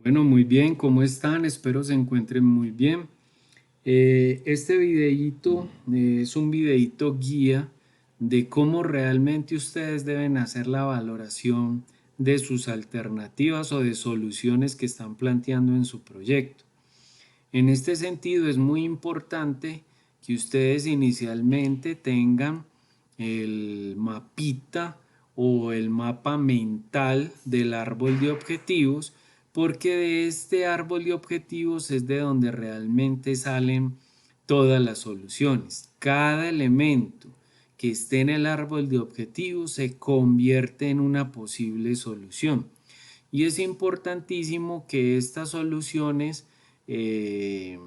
Bueno, muy bien, ¿cómo están? Espero se encuentren muy bien. Este videíto es un videíto guía de cómo realmente ustedes deben hacer la valoración de sus alternativas o de soluciones que están planteando en su proyecto. En este sentido es muy importante que ustedes inicialmente tengan el mapita o el mapa mental del árbol de objetivos, porque de este árbol de objetivos es de donde realmente salen todas las soluciones. Cada elemento que esté en el árbol de objetivos se convierte en una posible solución. Y es importantísimo que estas soluciones eh,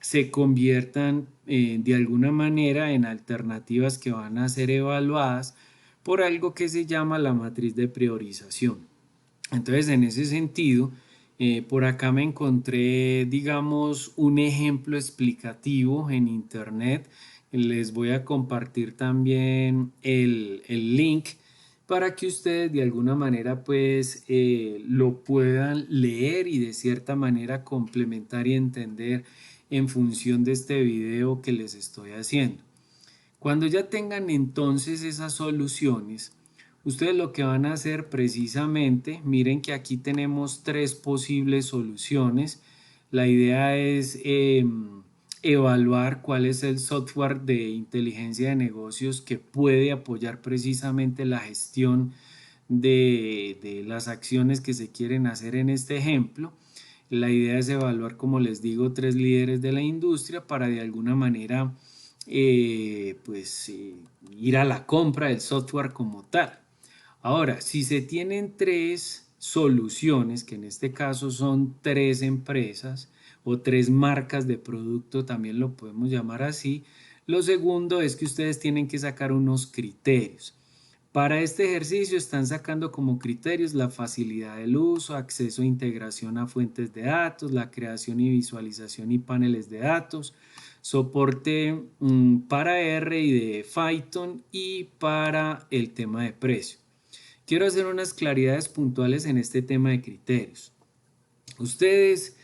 se conviertan de alguna manera en alternativas que van a ser evaluadas por algo que se llama la matriz de priorización. Entonces, en ese sentido, por acá me encontré, digamos, un ejemplo explicativo en internet. Les voy a compartir también el link para que ustedes de alguna manera pues lo puedan leer y de cierta manera complementar y entender en función de este video que les estoy haciendo. Cuando ya tengan entonces esas soluciones, ustedes lo que van a hacer precisamente, miren que aquí tenemos tres posibles soluciones. La idea es evaluar cuál es el software de inteligencia de negocios que puede apoyar precisamente la gestión de las acciones que se quieren hacer en este ejemplo. La idea es evaluar, como les digo, tres líderes de la industria para de alguna manera ir a la compra del software como tal. Ahora, si se tienen tres soluciones, que en este caso son tres empresas o tres marcas de producto, también lo podemos llamar así, lo segundo es que ustedes tienen que sacar unos criterios. Para este ejercicio están sacando como criterios la facilidad del uso, acceso e integración a fuentes de datos, la creación y visualización y paneles de datos, soporte para R y de Python y para el tema de precio. Quiero hacer unas claridades puntuales en este tema de criterios. Ustedes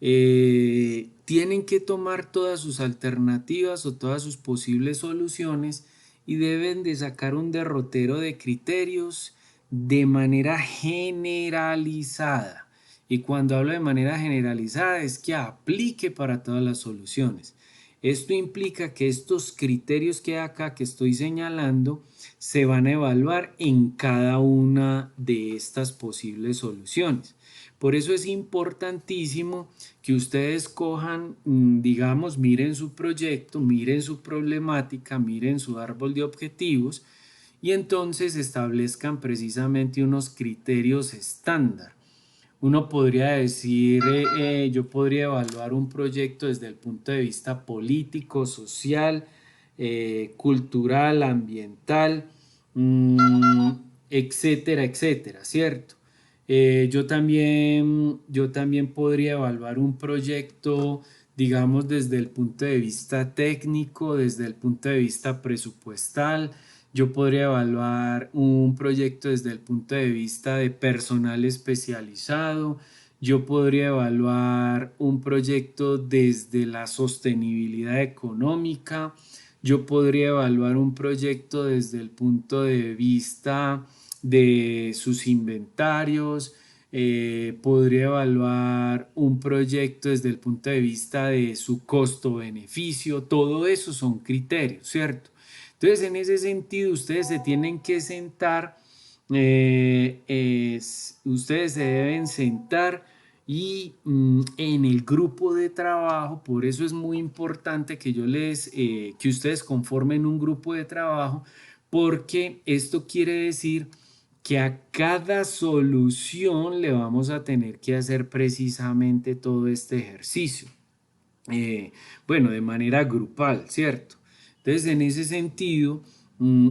tienen que tomar todas sus alternativas o todas sus posibles soluciones y deben de sacar un derrotero de criterios de manera generalizada. Y cuando hablo de manera generalizada es que aplique para todas las soluciones. Esto implica que estos criterios que acá que estoy señalando se van a evaluar en cada una de estas posibles soluciones. Por eso es importantísimo que ustedes cojan, digamos, miren su proyecto, miren su problemática, miren su árbol de objetivos y entonces establezcan precisamente unos criterios estándar. Uno podría decir, yo podría evaluar un proyecto desde el punto de vista político, social, cultural, ambiental, mmm, etcétera, etcétera, ¿cierto? Yo también podría evaluar un proyecto, digamos, desde el punto de vista técnico, desde el punto de vista presupuestal. Yo podría evaluar un proyecto desde el punto de vista de personal especializado. Yo podría evaluar un proyecto desde la sostenibilidad económica. Yo podría evaluar un proyecto desde el punto de vista de sus inventarios. Podría evaluar un proyecto desde el punto de vista de su costo-beneficio. Todo eso son criterios, ¿cierto? Entonces, en ese sentido, ustedes se tienen que sentar, ustedes se deben sentar y en el grupo de trabajo, por eso es muy importante que que ustedes conformen un grupo de trabajo, porque esto quiere decir que a cada solución le vamos a tener que hacer precisamente todo este ejercicio. eh, bueno, de manera grupal, ¿cierto? Entonces, en ese sentido,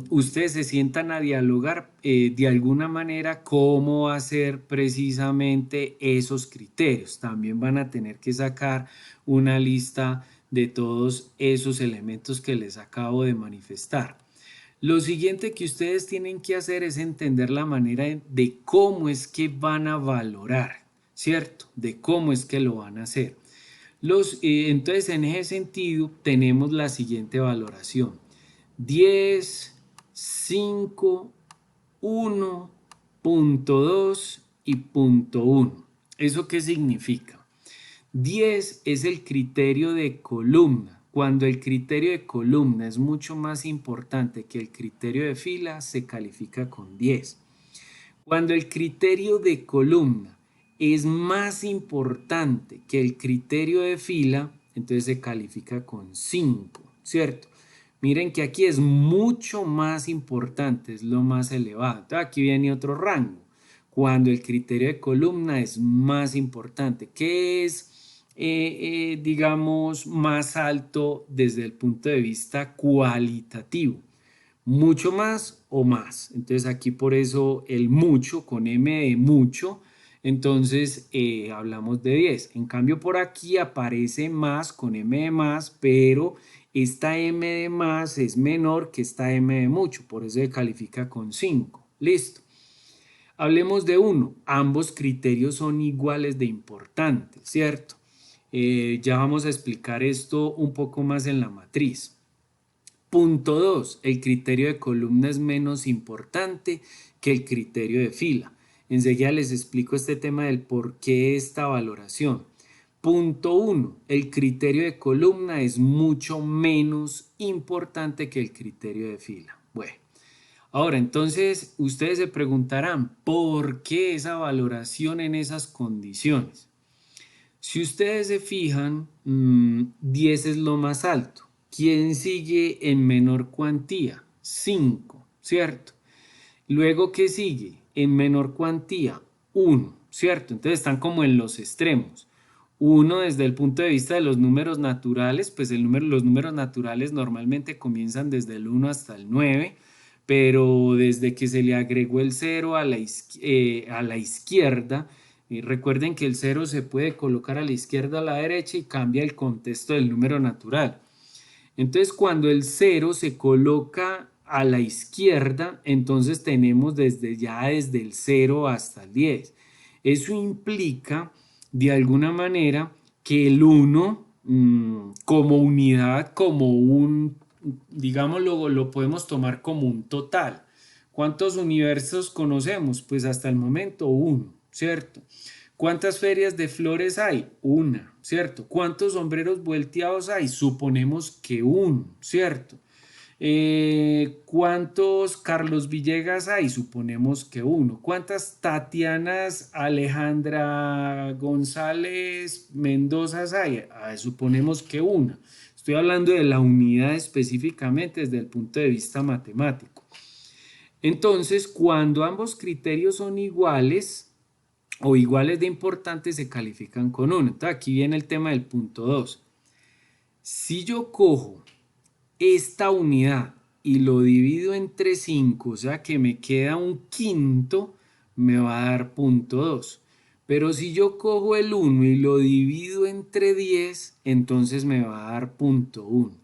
ustedes se sientan a dialogar de alguna manera cómo hacer precisamente esos criterios. También van a tener que sacar una lista de todos esos elementos que les acabo de manifestar. Lo siguiente que ustedes tienen que hacer es entender la manera de cómo es que van a valorar. ¿cierto? De cómo es que lo van a hacer. Entonces, en ese sentido, tenemos la siguiente valoración. 10, 5, 1, punto 2 y punto 1. ¿Eso qué significa? 10 es el criterio de columna. Cuando el criterio de columna es mucho más importante que el criterio de fila, se califica con 10. Cuando el criterio de columna es más importante que el criterio de fila, entonces se califica con 5, ¿cierto? Miren que aquí es mucho más importante, es lo más elevado. Entonces aquí viene otro rango. Cuando el criterio de columna es más importante, que es, digamos, más alto desde el punto de vista cualitativo. Mucho más o más. Entonces aquí por eso el mucho con M de mucho, entonces hablamos de 10. En cambio por aquí aparece más con M de más, pero esta M de más es menor que esta M de mucho, por eso se califica con 5. Listo. Hablemos de uno. Ambos criterios son iguales de importantes, ¿cierto? Ya vamos a explicar esto un poco más en la matriz. Punto 2. El criterio de columna es menos importante que el criterio de fila. Enseguida les explico este tema del por qué esta valoración. Punto 1. El criterio de columna es mucho menos importante que el criterio de fila. Bueno, ahora entonces ustedes se preguntarán, ¿por qué esa valoración en esas condiciones? Si ustedes se fijan, 10 es lo más alto. ¿Quién sigue en menor cuantía? 5, ¿cierto? Luego, ¿qué sigue? En menor cuantía, 1, ¿cierto? Entonces están como en los extremos. Uno, desde el punto de vista de los números naturales, pues los números naturales normalmente comienzan desde el 1 hasta el 9, pero desde que se le agregó el 0 a la izquierda, recuerden que el 0 se puede colocar a la izquierda o a la derecha y cambia el contexto del número natural. Entonces, cuando el 0 se coloca a la izquierda, entonces tenemos desde el 0 hasta el 10. Eso implica, de alguna manera, que el 1 como unidad, como un, digámoslo, lo podemos tomar como un total. ¿Cuántos universos conocemos? Pues hasta el momento uno, ¿cierto? ¿Cuántas ferias de flores hay? Una, ¿cierto? ¿Cuántos sombreros volteados hay? Suponemos que uno, ¿cierto? ¿Cuántos Carlos Villegas hay? Suponemos que uno. ¿Cuántas Tatianas Alejandra González Mendoza hay? Suponemos que una. Estoy hablando de la unidad específicamente desde el punto de vista matemático. Entonces, cuando ambos criterios son iguales o iguales de importantes, se califican con 1. Entonces, aquí viene el tema del punto 2. Si yo cojo esta unidad y lo divido entre 5, o sea que me queda un quinto, me va a dar punto 2. Pero si yo cojo el 1 y lo divido entre 10, entonces me va a dar punto 1.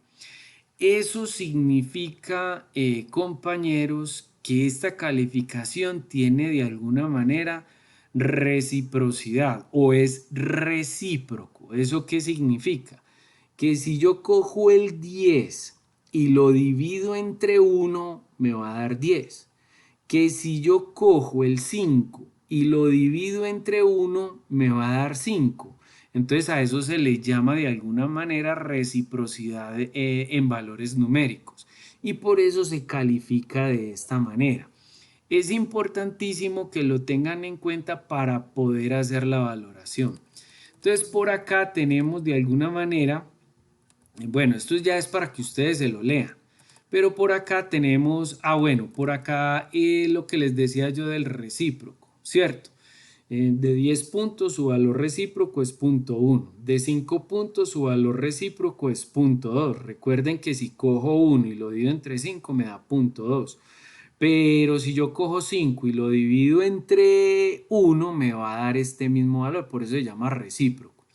Eso significa, compañeros, que esta calificación tiene de alguna manera reciprocidad o es recíproco. ¿Eso qué significa? Que si yo cojo el 10 y lo divido entre 1, me va a dar 10. Que si yo cojo el 5 y lo divido entre 1, me va a dar 5. Entonces a eso se le llama de alguna manera reciprocidad en valores numéricos y por eso se califica de esta manera. Es importantísimo que lo tengan en cuenta para poder hacer la valoración. Entonces por acá tenemos de alguna manera, bueno, esto ya es para que ustedes se lo lean. Pero por acá tenemos, bueno, por acá lo que les decía yo del recíproco, ¿cierto? De 10 puntos su valor recíproco es 0.1. De 5 puntos su valor recíproco es 0.2. Recuerden que si cojo 1 y lo divido entre 5 me da 0.2. Pero si yo cojo 5 y lo divido entre 1 me va a dar este mismo valor. Por eso se llama recíproco.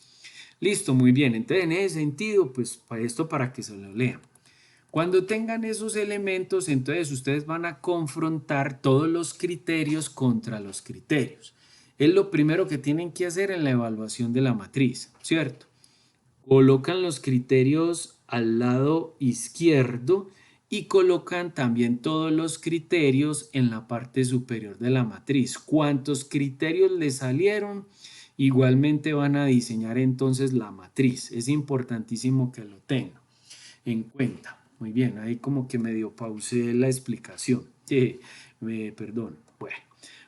Listo, muy bien. Entonces en ese sentido, pues para esto para que se lo lean. Cuando tengan esos elementos, entonces ustedes van a confrontar todos los criterios contra los criterios. Es lo primero que tienen que hacer en la evaluación de la matriz, ¿cierto? Colocan los criterios al lado izquierdo y colocan también todos los criterios en la parte superior de la matriz. ¿Cuántos criterios les salieron? Igualmente van a diseñar entonces la matriz. Es importantísimo que lo tengan en cuenta. Muy bien, ahí como que medio pausé la explicación. Perdón. Bueno,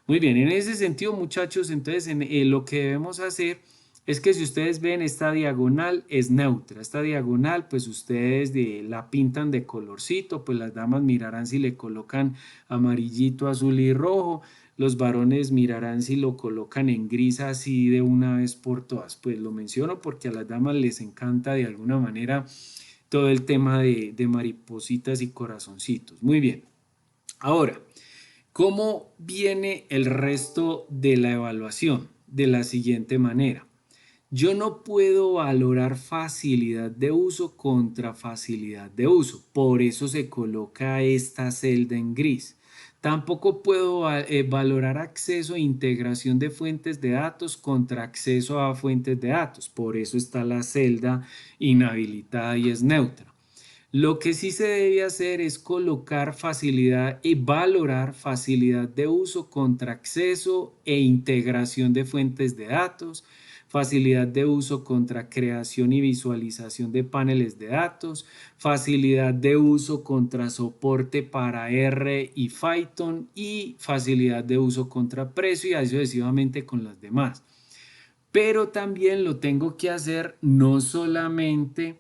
muy bien, en ese sentido, muchachos, entonces lo que debemos hacer es que si ustedes ven esta diagonal es neutra. Esta diagonal, pues ustedes la pintan de colorcito, pues las damas mirarán si le colocan amarillito, azul y rojo. Los varones mirarán si lo colocan en gris así de una vez por todas. Pues lo menciono porque a las damas les encanta de alguna manera todo el tema de maripositas y corazoncitos. Muy bien. Ahora, ¿cómo viene el resto de la evaluación? De la siguiente manera. Yo no puedo valorar facilidad de uso contra facilidad de uso. Por eso se coloca esta celda en gris. Tampoco puedo valorar acceso e integración de fuentes de datos contra acceso a fuentes de datos. Por eso está la celda inhabilitada y es neutra. Lo que sí se debe hacer es colocar facilidad y valorar facilidad de uso contra acceso e integración de fuentes de datos, facilidad de uso contra creación y visualización de paneles de datos, facilidad de uso contra soporte para R y Python y facilidad de uso contra precio y así sucesivamente con las demás. Pero también lo tengo que hacer no solamente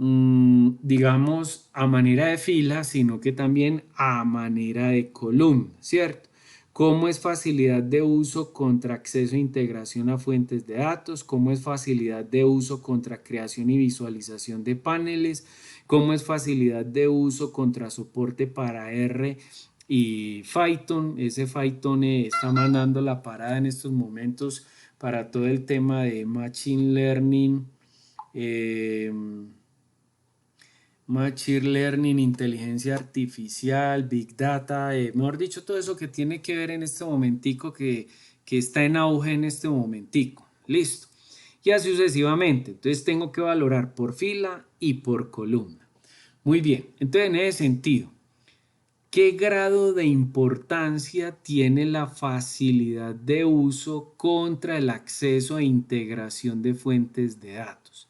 digamos, a manera de fila, sino que también a manera de columna, ¿cierto? ¿Cómo es facilidad de uso contra acceso e integración a fuentes de datos? ¿Cómo es facilidad de uso contra creación y visualización de paneles? ¿Cómo es facilidad de uso contra soporte para R y Python? Ese Python está mandando la parada en estos momentos para todo el tema de Machine Learning. Machine Learning, inteligencia artificial, Big Data, mejor dicho, todo eso que tiene que ver en este momentico que está en auge en este momentico. Listo. Y así sucesivamente. Entonces tengo que valorar por fila y por columna. Muy bien. Entonces en ese sentido, ¿qué grado de importancia tiene la facilidad de uso contra el acceso e integración de fuentes de datos?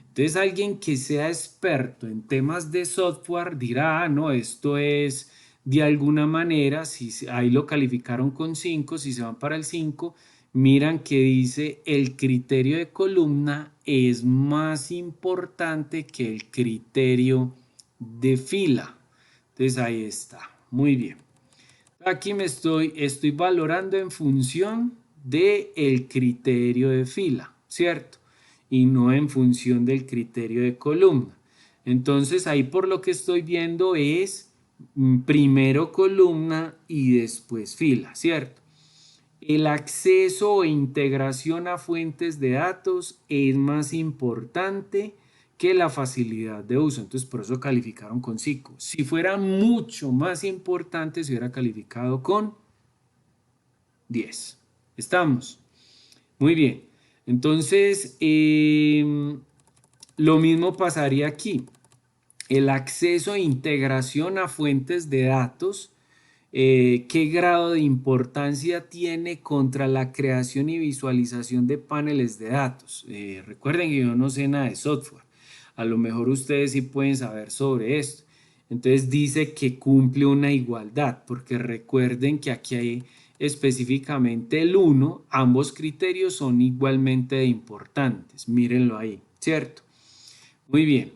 Entonces alguien que sea experto en temas de software dirá, no, esto es de alguna manera, si ahí lo calificaron con 5, si se van para el 5, miran que dice el criterio de columna es más importante que el criterio de fila. Entonces ahí está, muy bien. Aquí estoy valorando en función del criterio de fila, ¿cierto? Y no en función del criterio de columna. Entonces ahí por lo que estoy viendo es primero columna y después fila, ¿cierto? El acceso e integración a fuentes de datos es más importante que la facilidad de uso. Entonces, por eso calificaron con 5. Si fuera mucho más importante, se hubiera calificado con 10. ¿Estamos? Muy bien. Entonces, lo mismo pasaría aquí. El acceso e integración a fuentes de datos, ¿qué grado de importancia tiene contra la creación y visualización de paneles de datos? Recuerden que yo no sé nada de software. A lo mejor ustedes sí pueden saber sobre esto. Entonces dice que cumple una igualdad, porque recuerden que aquí hay específicamente el 1, ambos criterios son igualmente de importantes. Mírenlo ahí, ¿cierto? Muy bien.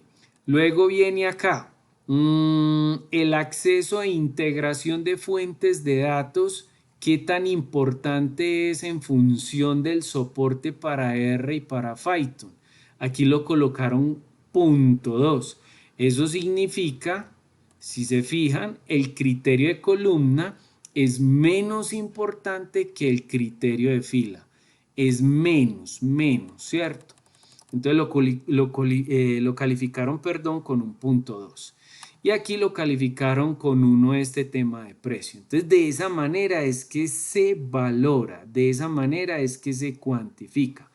Luego viene acá el acceso e integración de fuentes de datos. ¿Qué tan importante es en función del soporte para R y para Python? Aquí lo colocaron punto 2. Eso significa, si se fijan, el criterio de columna es menos importante que el criterio de fila. Es menos, ¿cierto? Entonces lo calificaron, perdón, con un punto 2. y aquí lo calificaron con 1 este tema de precio. Entonces, de esa manera es que se valora, de esa manera es que se cuantifica.